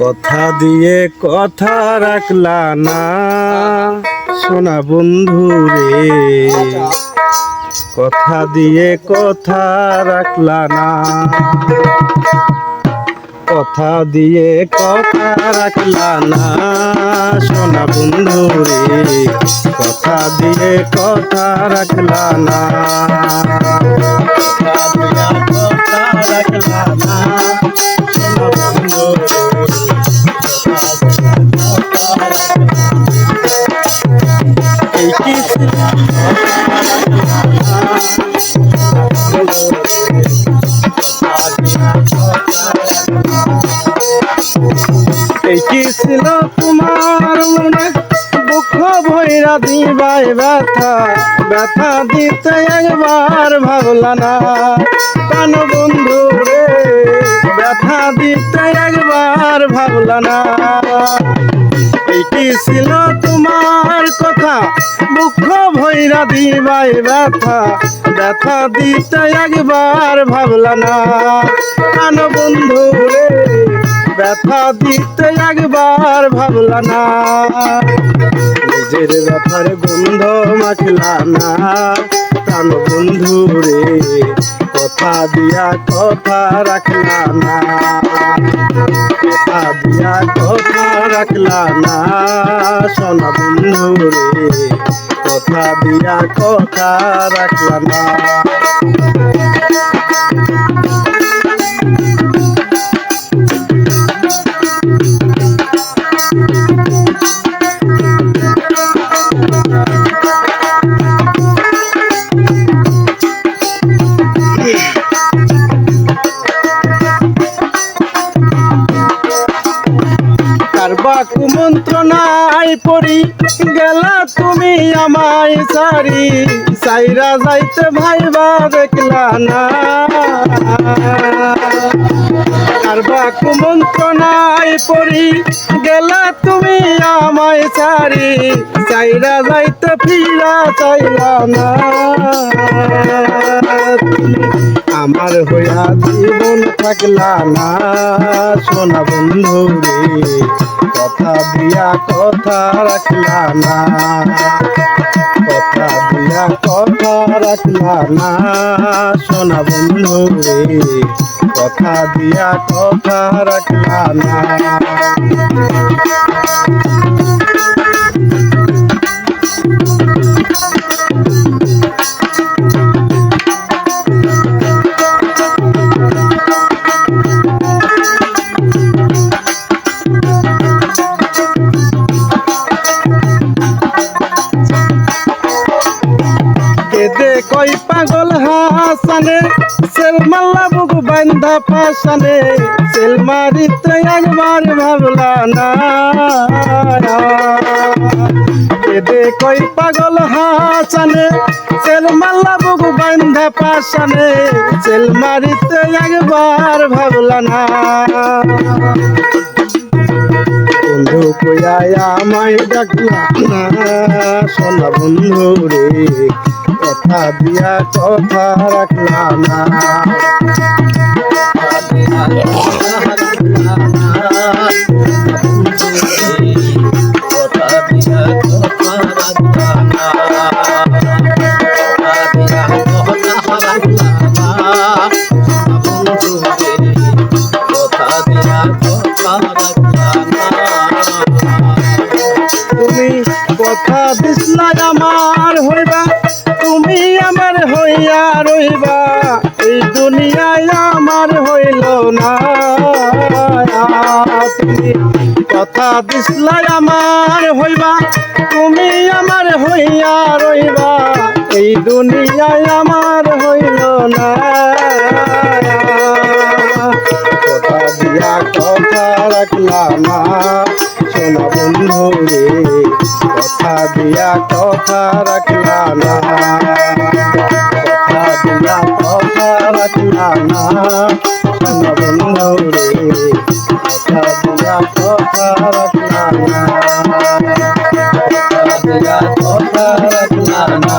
কথা দিয়ে কথা রাখলা না সোনা বন্ধু রে, কথা দিয়ে কথা রাখলা না, কথা দিয়ে কথা রাখলা না সোনা বন্ধু রে, কথা দিয়ে কথা রাখলা না, কথা দিয়ে কথা রাখলা না সোনা বন্ধু রে, এই কি এই কি ছিল তোমার মনে দুঃখ ভৈরা দিবাই ব্যথা, ব্যথা দিতে একবার ভাবলা না প্রাণ বন্ধু রে, ব্যথা দিতে একবার ভাবলা না। এই কি ছিল তোমার কথা দুঃখ ভৈরা দিবাই ব্যথা, ব্যথা দিতে একবার ভাবলা না প্রাণ বন্ধু রে, ব্যথা দিতে একবার ভাবলা না। নিজের ব্যথার গন্ধ মাখলা না প্রাণ বন্ধু রে, কথা দিয়া কথা রাখলা না, কথা দিয়া কথা রাখলা না সোনা বন্ধু রে, কথা দিয়া কথা রাখলা না। কুমন্ত্রণায় পড়ি গেলা তুমি আমায় সারি, সাইরা যাইতে ভাইবা দেখলা না, কারবা কুমন্ত্রণায় পড়ি গেলা তুমি আমায় সারি, সাইরা যাইতে ফিরা চাইলা না, আমার হইয়া জীবন থাকলা না সোনা বন্ধু রে, কথা দিয়া কথা রাখলা না, কথা দিয়া কথা রাখলা না সোনা বন্ধু রে, কথা দিয়া কথা রাখলা না। কই পাগল হাসানে সেল মাল্লা বুক বান্ধা পাশানে, সেল মারিতে একবার ভাবলা না, কেদে কই পাগল হাসানে সেল মাল্লা বুক বান্ধা পাশানে, সেল মারিতে একবার ভাবলা না। বন্ধু কইয়া আমায় ডাকলা না সোনা বন্ধু রে, কথা দিয়া কথা রাখলা না, কথা দিয়া কথা রাখলা না, কথা দিয়া কথা রাখলা না, কথা দিয়া কথা রাখলা না বন্ধু রে, কথা দিয়া কথা রাখলা না। তুমি কথা দিসলা আমার হইবা, তুমি আমার হইয়া রইবা, এই দুনিয়ায় আমার হইল না, তুমি কথা দিসলা আমার হইবা, তুমি আমার হইয়া রইবা, এই দুনিয়ায় আমার হইল না, কথা দিয়া কথা রাখলা না সোনা বন্ধু রে, কথা দিয়া কথা রাখলা না, কথা দিয়া কথা রাখলা না সোনা বন্ধু রে, কথা দিয়া কথা রাখলা না, কথা দিয়া কথা রাখলা না।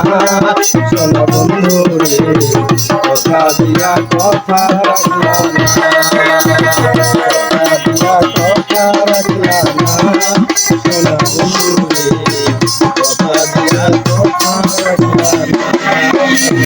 সোনা বন্ধু রে কথা দিয়া কথা রাখলা না কথা দিয়া